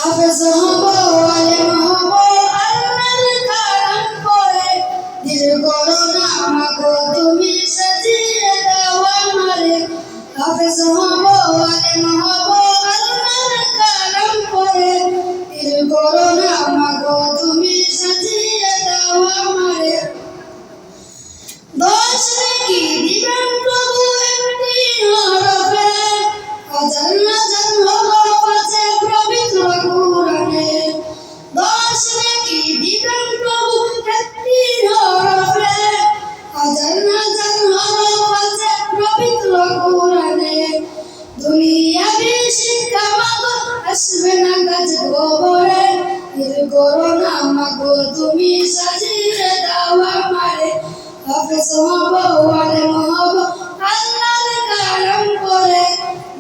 হাফেজ হব আলেম হব আল্লাহর কালাম পড়ে দিল করো না মাগো তুমি সাজিয়ে দাও আমারে হাফেজ হব আলেম হব আল্লাহর কালাম পড়ে দিল করো না মাগো তুমি সাজিয়ে দাও আমারে দোষ কি দিবেন প্রভু একটি হরফে হাজার হাজার হরফ আছে পবিত্র কুরআনে দোষ কি দিবেন প্রভু একটি হরফে হাজার হাজার হরফ আছে পবিত্র কুরআনে দুনিয়াবি শিক্ষা মাগো আসবে না কাজ গোবরে দিল করো না মাগো তুমি সাজিয়ে দাও আমারে হাফেজ হব আলেম হব আল্লাহর কালাম পড়ে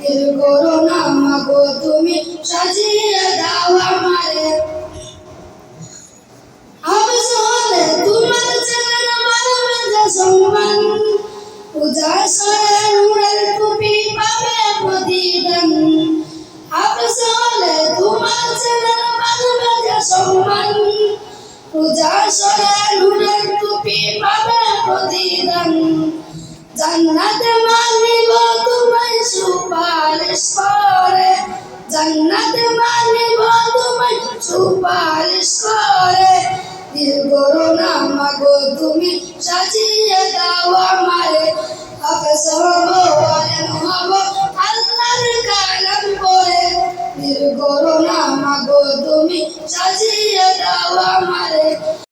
দিল করো না মাগো তুমি সাজিয়ে দাও আমারে হাফেজ হলে তোমার ছেলের মারবে যে সম্মান পূজার সরে নূরের টুপি পাবে প্রতিদান হাফেজ হলে তোমার ছেলের মারবে যে সম্মান পূজার সরে নূরের টুপি পাবে প্রতিদান জান্নাতে মানিব তোমায় সুপারিশ করে জান্নাতে মানিব তোমায় সুপারিশ করে দিল করো না মাগো তুমি সাজিয়ে দাও আমারে হাফেজ হব আলেম হব আল্লাহর কালাম পড়ে দিল করো না মাগো তুমি সাজিয়ে দাও আমারে।